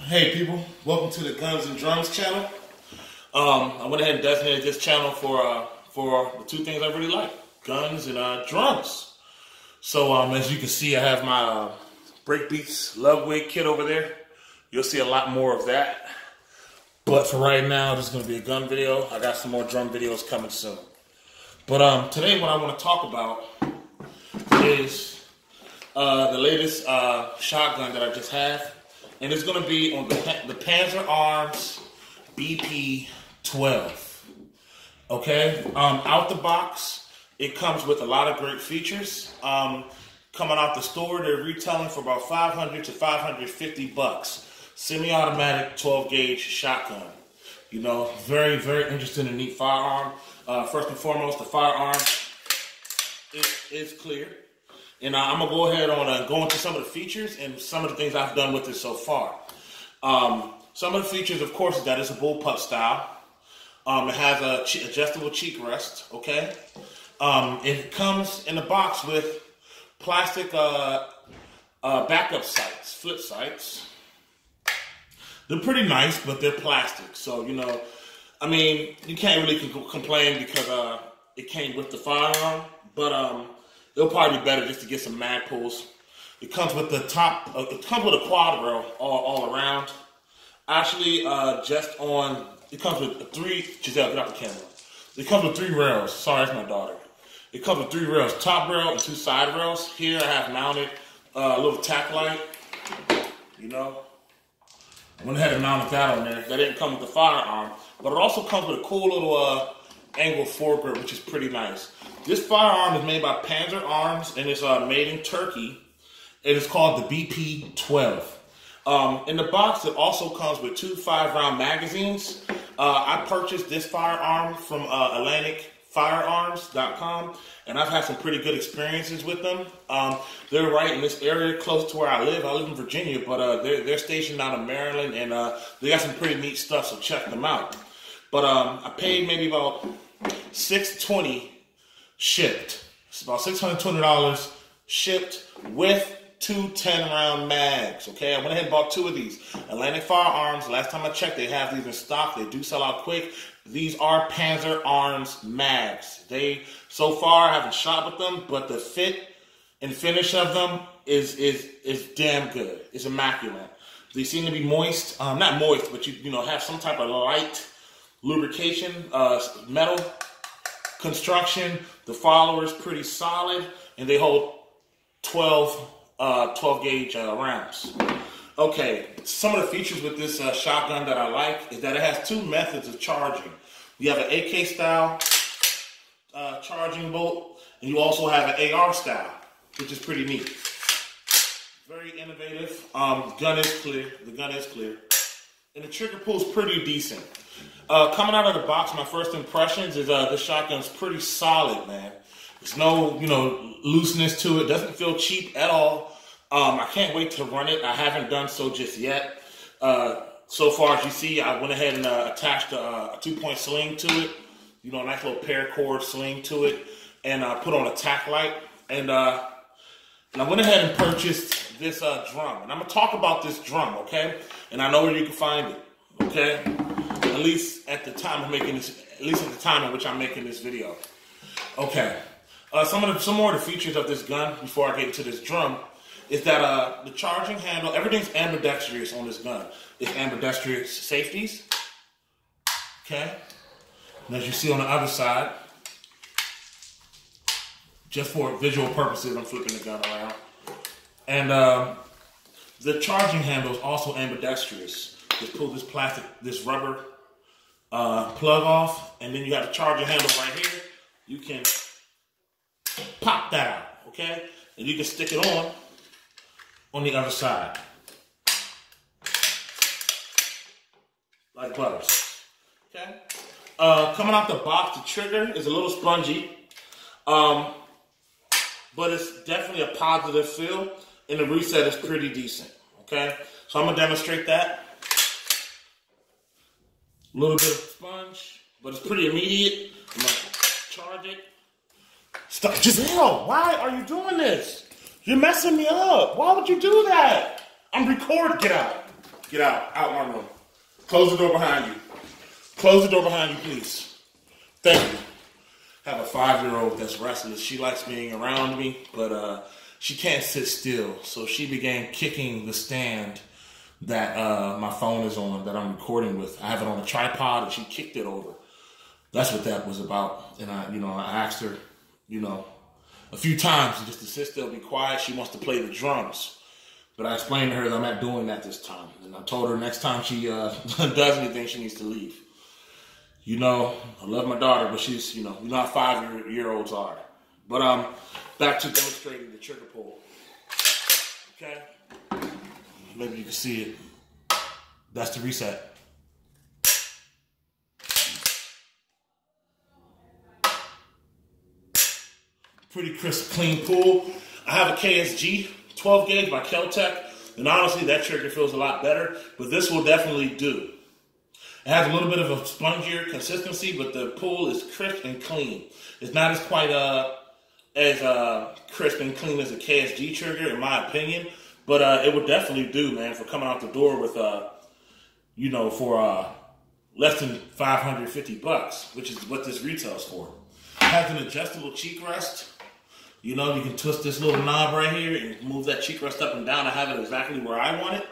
Hey people, welcome to the Guns and Drums channel. I went ahead and designated this channel for the two things I really like, guns and drums. So as you can see, I have my Breakbeats Ludwig kit over there. You'll see a lot more of that. But for right now, this is going to be a gun video. I got some more drum videos coming soon. But today what I want to talk about is the latest shotgun that I just have. And it's going to be on the Panzer Arms BP-12. Okay? Out the box, it comes with a lot of great features. Coming out the store, they're retailing for about $500 to $550. Semi-automatic 12-gauge shotgun. You know, very, very interesting and neat firearm. First and foremost, the firearm is clear. And I'm going to go ahead on go into some of the features and some of the things I've done with it so far. Some of the features, of course, is that it's a bullpup style. It has a adjustable cheek rest, okay? It comes in the box with plastic backup sights, flip sights. They're pretty nice, but they're plastic. So, you know, I mean, you can't really complain because it came with the firearm. But it'll probably be better just to get some mag pulls. It comes with the top, it comes with a quad rail all around. Actually, it comes with Giselle, get out the camera. It comes with 3 rails. Sorry, that's my daughter. It comes with 3 rails, top rail and 2 side rails. Here I have mounted a little tack light, you know. I went ahead and mounted that on there. That didn't come with the firearm, but it also comes with a cool little angle foregrip, which is pretty nice. This firearm is made by Panzer Arms, and it's made in Turkey. It is called the BP-12. In the box, it also comes with 2 5-round magazines. I purchased this firearm from AtlanticFirearms.com, and I've had some pretty good experiences with them. They're right in this area close to where I live. I live in Virginia, but they're stationed out in Maryland, and they got some pretty neat stuff, so check them out. But I paid maybe about $620 shipped. It's about $620 shipped with 2 10-round mags. Okay, I went ahead and bought 2 of these. Atlantic Firearms, last time I checked, they have these in stock. They do sell out quick. These are Panzer Arms mags. They, so far, I haven't shot with them, but the fit and finish of them is damn good. It's immaculate. They seem to be moist. Not moist, but you know, have some type of light lubrication, metal construction. The follower is pretty solid, and they hold 12 gauge rounds. Okay, some of the features with this shotgun that I like is that it has 2 methods of charging. You have an AK style charging bolt, and you also have an AR style, which is pretty neat. Very innovative. Gun is clear. The gun is clear, and the trigger pull is pretty decent. Coming out of the box, my first impressions is this shotgun's pretty solid, man. There's no, you know, looseness to it. Doesn't feel cheap at all. I can't wait to run it. I haven't done so just yet. So far, as you see, I went ahead and attached a 2-point sling to it. You know, a nice little paracord sling to it, and put on a tack light. And I went ahead and purchased this drum. And I'm gonna talk about this drum, okay? And I know where you can find it, okay? At least at the time of making this, at least at the time in which I'm making this video. Okay. Some more of the features of this gun before I get into this drum is that the charging handle, everything's ambidextrous on this gun. It's ambidextrous safeties. Okay. And as you see on the other side, just for visual purposes, I'm flipping the gun around. And the charging handle is also ambidextrous. Just pull this rubber plug off, and then you have the charging handle right here. You can pop that out, okay? And you can stick it on the other side. Like butters, okay? Coming out the box, the trigger is a little spongy, but it's definitely a positive feel, and the reset is pretty decent, okay? So I'm gonna demonstrate that. A little bit of sponge, but it's pretty immediate. I'm gonna charge it. Stop, Giselle, why are you doing this? You're messing me up. Why would you do that? I'm recording. Get out. Get out my room. Close the door behind you. Close the door behind you, please. Thank you. I have a 5-year-old that's restless. She likes being around me, but she can't sit still. So she began kicking the stand that my phone is on, that I'm recording with. I have it on a tripod, and she kicked it over. That's what that was about. And I asked her, a few times just to sit still, be quiet. She wants to play the drums. But I explained to her that I'm not doing that this time. And I told her next time she does anything, she needs to leave. I love my daughter, but she's, you know how 5-year-olds are. But back to demonstrating the trigger pull. Okay? Maybe you can see it. That's the reset. Pretty crisp, clean pull. I have a KSG 12 gauge by Keltec, and honestly, that trigger feels a lot better, but this will definitely do. It has a little bit of a spongier consistency, but the pull is crisp and clean. It's not as quite as crisp and clean as a KSG trigger, in my opinion, but it would definitely do, man, for coming out the door with, for less than $550, which is what this retails for. It has an adjustable cheek rest. You can twist this little knob right here and move that cheek rest up and down. I have it exactly where I want it.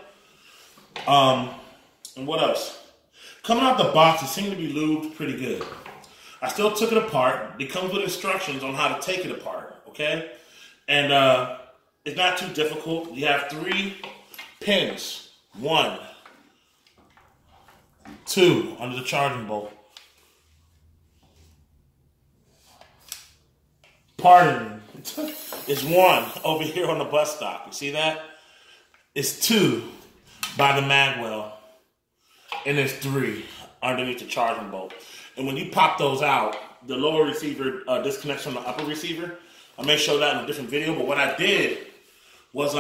And what else? Coming out the box, it seemed to be lubed pretty good. I still took it apart. It comes with instructions on how to take it apart, okay? And it's not too difficult. You have 3 pins. 1, 2 under the charging bolt. Pardon me. It's 1 over here on the bus stop. You see that? It's 2 by the mag well. And there's 3 underneath the charging bolt. And when you pop those out, the lower receiver disconnects from the upper receiver. I may show that in a different video, but what I did was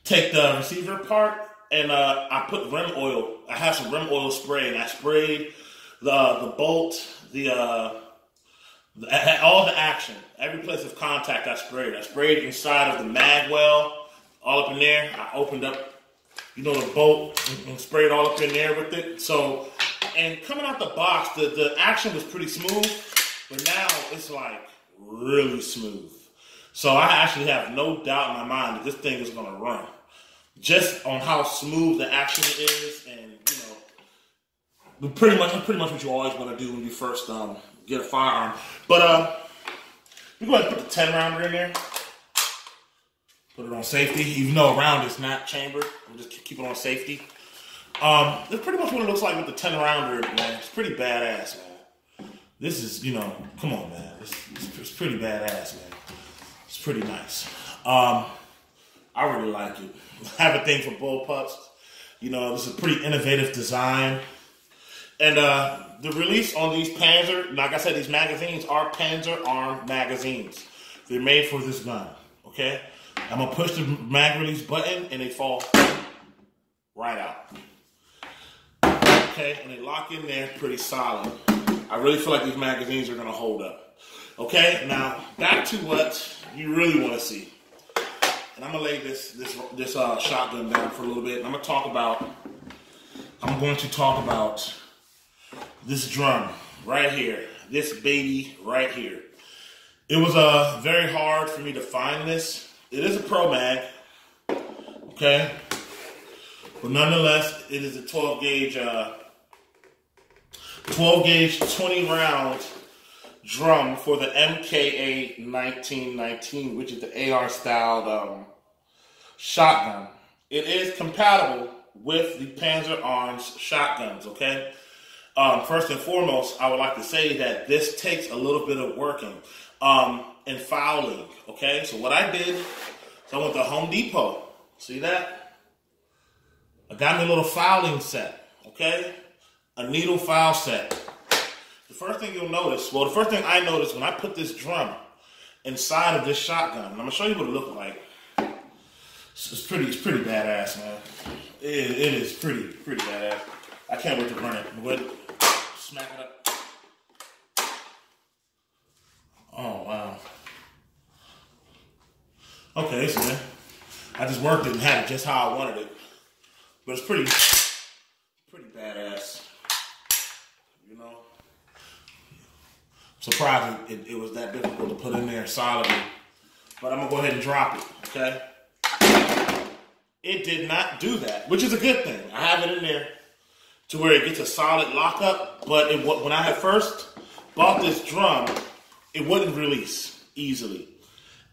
take the receiver apart and I put rim oil. I have some rim oil spray, and I sprayed the bolt, all the action, every place of contact I sprayed. I sprayed inside of the mag well, all up in there. I opened up, the bolt and sprayed all up in there with it. So, and coming out the box, the action was pretty smooth, but now it's like really smooth. So I actually have no doubt in my mind that this thing is going to run. Just on how smooth the action is, and pretty much what you always want to do when you first get a firearm. But we're going to put the 10 rounder in there. Put it on safety, even though a round is not chambered. I'm just keep it on safety. That's pretty much what it looks like with the 10 rounder, man. It's pretty badass, man. This is, come on, man. It's pretty badass, man. It's pretty nice. I really like it. I have a thing for bullpups. This is a pretty innovative design. And the release on these Panzer, like I said, these magazines are Panzer Arms magazines. They're made for this gun, okay? I'm going to push the mag release button, and they fall right out. Okay, and they lock in there pretty solid. I really feel like these magazines are going to hold up. Okay, now back to what you really want to see. And I'm going to lay this shotgun down for a little bit. And I'm going to talk about this drum right here. This baby right here. It was very hard for me to find this. It is a promag, okay? But nonetheless, it is a 12 gauge 20 round drum for the MKA 1919, which is the AR styled shotgun. It is compatible with the Panzer Arms shotguns, okay? First and foremost, I would like to say that this takes a little bit of working and fouling, okay? So what I did, I went to Home Depot. See that? I got me a little fouling set, okay? A needle file set. The first thing I noticed when I put this drum inside of this shotgun, and I'm gonna show you what it looked like. It's pretty badass, man. It is pretty badass. I can't wait to run it. Wait, smack it up. Oh wow. Okay, so I just worked it and had it just how I wanted it. But it's pretty badass, you know. Surprising it was that difficult to put in there solidly. But I'm gonna go ahead and drop it, okay? It did not do that, which is a good thing. I have it in there to where it gets a solid lockup, but when I had first bought this drum, it wouldn't release easily.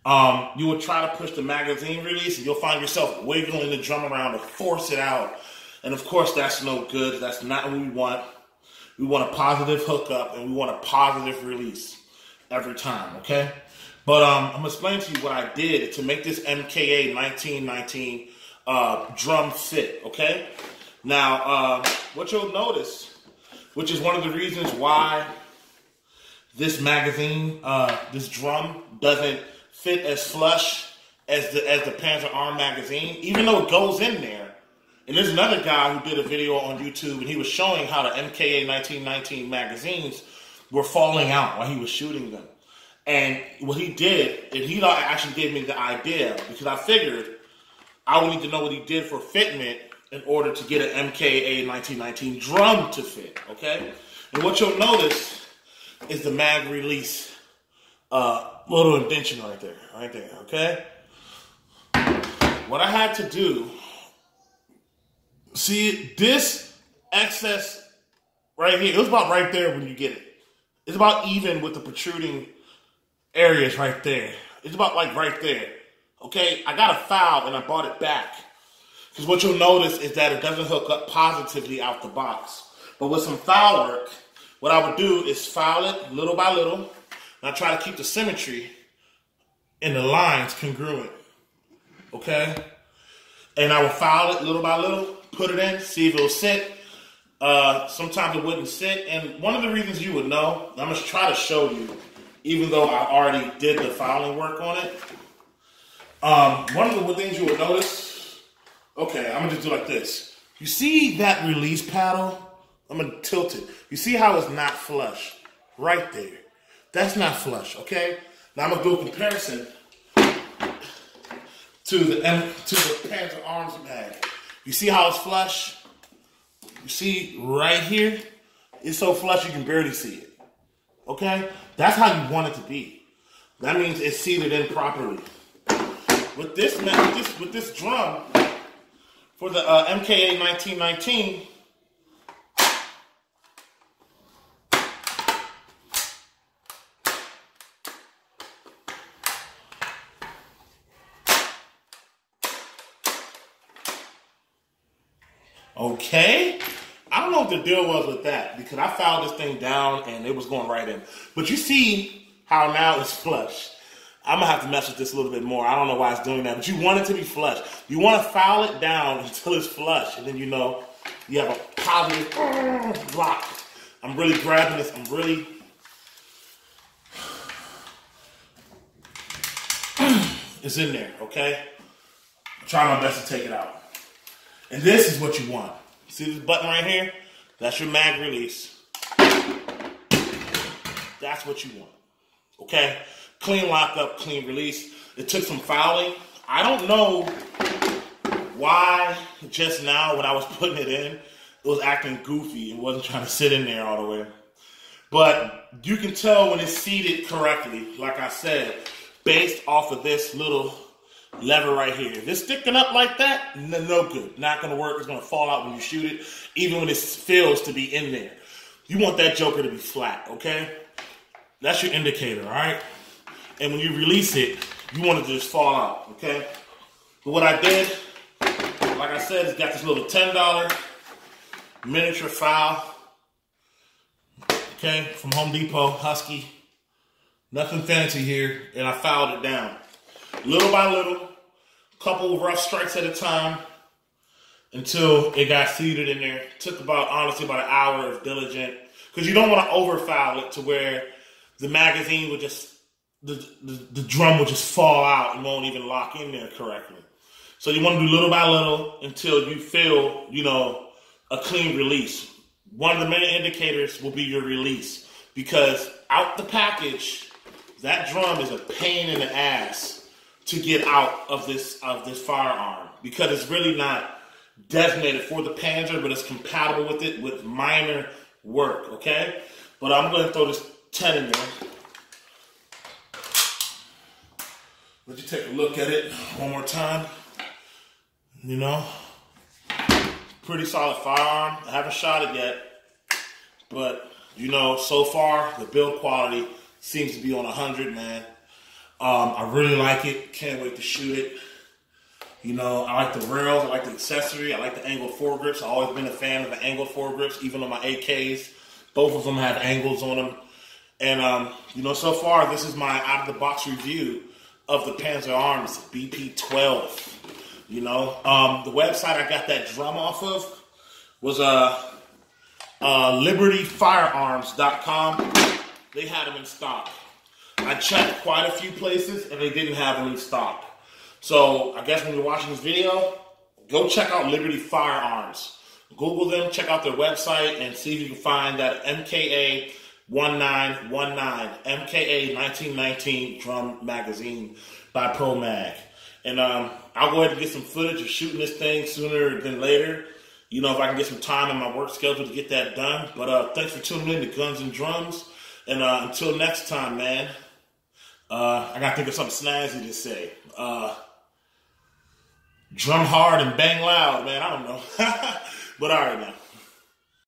You would try to push the magazine release and you'll find yourself wiggling the drum around to force it out. And of course, that's no good. That's not what we want. We want a positive hookup and we want a positive release every time, okay? But I'm going to explain to you what I did to make this MKA 1919 drum fit, okay? Now, what you'll notice, which is one of the reasons why this magazine, this drum doesn't fit as flush as the Panzer Arm magazine, even though it goes in there. And there's another guy who did a video on YouTube, and he was showing how the MKA 1919 magazines were falling out while he was shooting them. And what he did, and he actually gave me the idea, because I figured I would need to know what he did for fitment in order to get an MKA 1919 drum to fit, okay? And what you'll notice is the mag release little indentation right there, okay? What I had to do, see this excess right here, it was about right there when you get it. It's about even with the protruding areas right there. It's about like right there, okay? I got a valve and I bought it back. Because what you'll notice is that it doesn't hook up positively out the box. But with some foul work, what I would do is foul it little by little. And I try to keep the symmetry and the lines congruent. Okay? And I would foul it little by little, put it in, see if it'll sit. Sometimes it wouldn't sit. And one of the reasons you would know, I'm going to try to show you, even though I already did the fouling work on it. One of the things you would notice, okay, I'm going to just do like this. You see that release paddle? I'm going to tilt it. You see how it's not flush? Right there. That's not flush, okay? Now I'm going to do a comparison to the Panzer Arms mag. You see how it's flush? You see right here? It's so flush you can barely see it, okay? That's how you want it to be. That means it's seated in properly. With this drum, for the MKA 1919, okay, I don't know what the deal was with that because I fouled this thing down and it was going right in. But you see how now it's flush. I'm going to have to mess with this a little bit more. I don't know why it's doing that, but you want it to be flush. You want to foul it down until it's flush, and then you know you have a positive block. I'm really grabbing this. I'm really... it's in there, okay? I'm trying my best to take it out. And this is what you want. See this button right here? That's your mag release. That's what you want, okay? Clean lockup, clean release. It took some fouling. I don't know why just now when I was putting it in, it was acting goofy and wasn't trying to sit in there all the way. But you can tell when it's seated correctly, like I said, based off of this little lever right here. If it's sticking up like that, no good. Not going to work. It's going to fall out when you shoot it, even when it feels to be in there. You want that joker to be flat, okay? That's your indicator, all right? And when you release it, you want it to just fall out, okay? But what I did, like I said, is got this little $10 miniature file, okay, from Home Depot, Husky. Nothing fancy here, and I filed it down. Little by little, couple of rough strikes at a time, until it got seated in there. It took honestly about an hour of diligent, because you don't want to over-foul it to where the magazine would just, the drum will just fall out and won't even lock in there correctly. So you want to do little by little until you feel, you know, a clean release. One of the main indicators will be your release, because out the package, that drum is a pain in the ass to get out of this firearm, because it's really not designated for the Panzer, but it's compatible with it with minor work, okay? But I'm going to throw this 10 in there. Let you take a look at it one more time. You know, pretty solid firearm. I haven't shot it yet, but you know, so far the build quality seems to be on 100, man. I really like it. Can't wait to shoot it. You know, I like the rails. I like the accessory. I like the angled foregrips. I've always been a fan of the angled foregrips, even on my AKs. Both of them have angles on them. And, you know, so far, this is my out-of-the-box review of the Panzer Arms BP-12. You know, the website I got that drum off of was libertyfirearms.com. They had them in stock. I checked quite a few places, and they didn't have them in stock. So I guess when you're watching this video, go check out Liberty Firearms. Google them, check out their website, and see if you can find that MKA 1919, MKA 1919 drum magazine by Promag. And I'll go ahead and get some footage of shooting this thing sooner than later. You know, if I can get some time in my work schedule to get that done. But thanks for tuning in to Guns and Drums. And until next time, man, I got to think of something snazzy to say. Drum hard and bang loud, man. I don't know. But all right, now.